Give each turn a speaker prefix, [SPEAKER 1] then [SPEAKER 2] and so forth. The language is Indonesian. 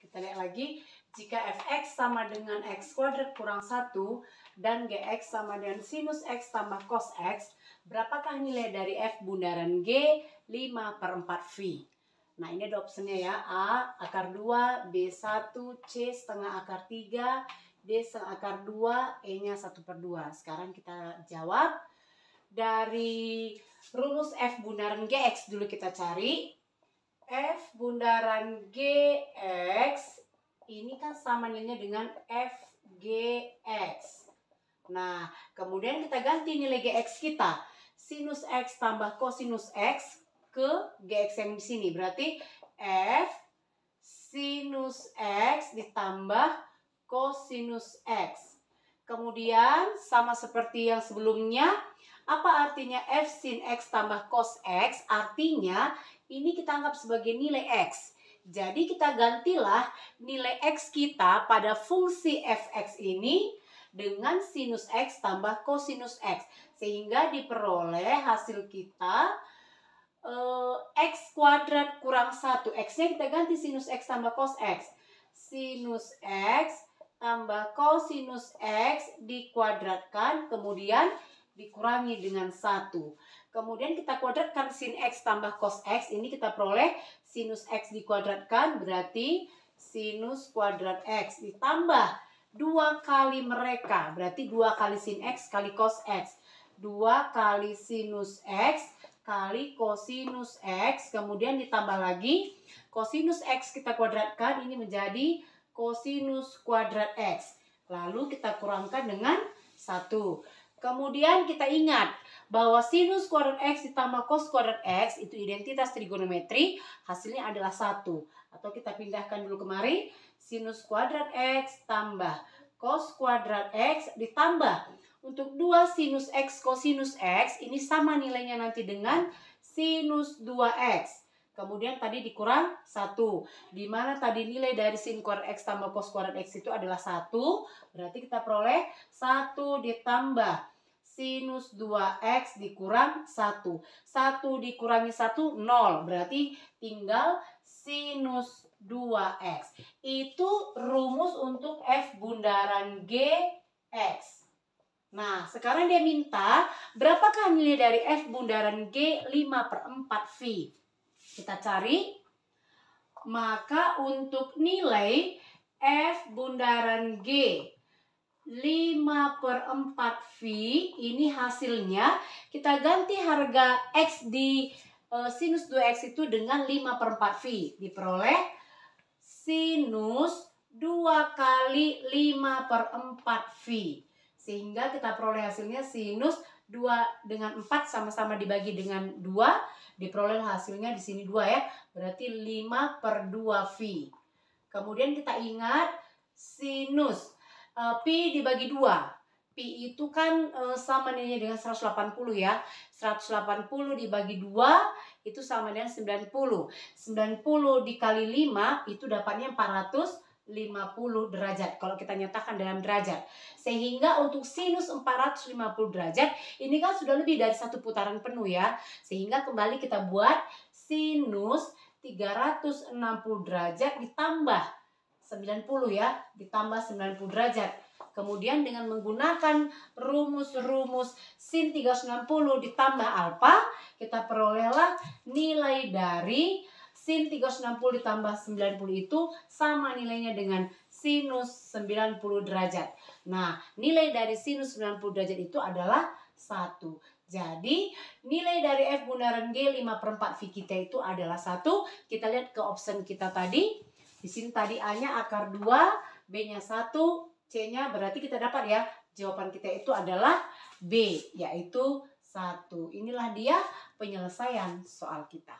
[SPEAKER 1] Kita lihat lagi, jika fx sama dengan x kuadrat kurang 1 dan gx sama dengan sinus x tambah cos x, berapakah nilai dari f bundaran g 5/4 V? Nah, ini ada opsinya ya, A akar 2, B1, C setengah akar 3, D setengah akar 2, E-nya 1/2. Sekarang kita jawab. Dari rumus f bundaran gx dulu kita cari. F bundaran gx ini kan sama nilainya dengan fgx. Nah, kemudian kita ganti nilai gx kita. Sinus x tambah kosinus x ke gx yang di sini. Berarti f sinus x ditambah kosinus x. Kemudian sama seperti yang sebelumnya, apa artinya f sin x tambah cos x? Artinya ini kita anggap sebagai nilai x. Jadi kita gantilah nilai x kita pada fungsi fx ini dengan sinus x tambah kosinus x. Sehingga diperoleh hasil kita x kuadrat kurang 1. X-nya kita ganti sinus x tambah cos x. Sinus x tambah kosinus x dikuadratkan, kemudian dikurangi dengan 1. Kemudian kita kuadratkan sin x tambah cos x. Ini kita peroleh sinus x dikuadratkan, berarti sinus kuadrat x ditambah 2 kali mereka. Berarti 2 kali sin x kali cos x. 2 kali sinus x kali kosinus x. Kemudian ditambah lagi kosinus x kita kuadratkan. Ini menjadi kosinus kuadrat x. Lalu kita kurangkan dengan 1. Kemudian kita ingat bahwa sinus kuadrat x ditambah cos kuadrat x itu identitas trigonometri, hasilnya adalah 1. Atau kita pindahkan dulu kemari, sinus kuadrat x tambah cos kuadrat x ditambah untuk 2 sinus x kosinus x, ini sama nilainya nanti dengan sinus 2x. Kemudian tadi dikurang 1. Dimana tadi nilai dari sin kuadrat x tambah cos kuadrat x itu adalah 1. Berarti kita peroleh 1 ditambah sinus 2x dikurang 1. 1 dikurangi 1, 0. Berarti tinggal sinus 2x. Itu rumus untuk f bundaran gx. Nah, sekarang dia minta berapakah nilai dari f bundaran g 5/4 V. Kita cari. Maka untuk nilai f bundaran g 5/4 V ini hasilnya kita ganti harga x di sinus 2x itu dengan 5/4 V. Diperoleh sinus 2 kali 5/4 V. Sehingga kita peroleh hasilnya sinus 2 dengan 4 sama-sama dibagi dengan 2. Diperoleh hasilnya di sini 2 ya. Berarti 5/2 V. Kemudian kita ingat sinus pi dibagi 2. Pi itu kan sama nilainya dengan 180 ya. 180 dibagi 2 itu sama dengan 90. 90 dikali 5 itu dapatnya 450 derajat. Kalau kita nyatakan dalam derajat. Sehingga untuk sinus 450 derajat ini kan sudah lebih dari 1 putaran penuh ya. Sehingga kembali kita buat sinus 360 derajat ditambah 90 ya. Ditambah 90 derajat. Kemudian dengan menggunakan rumus-rumus sin 360 ditambah alfa, kita perolehlah nilai dari sin 360 ditambah 90 itu sama nilainya dengan sinus 90 derajat. Nah, nilai dari sinus 90 derajat itu adalah 1. Jadi, nilai dari f bundaran g 5/4 V kita itu adalah 1. Kita lihat ke option kita tadi. Di sini tadi A-nya akar 2, B-nya 1, C-nya berarti kita dapat ya. Jawaban kita itu adalah B, yaitu 1. Inilah dia penyelesaian soal kita.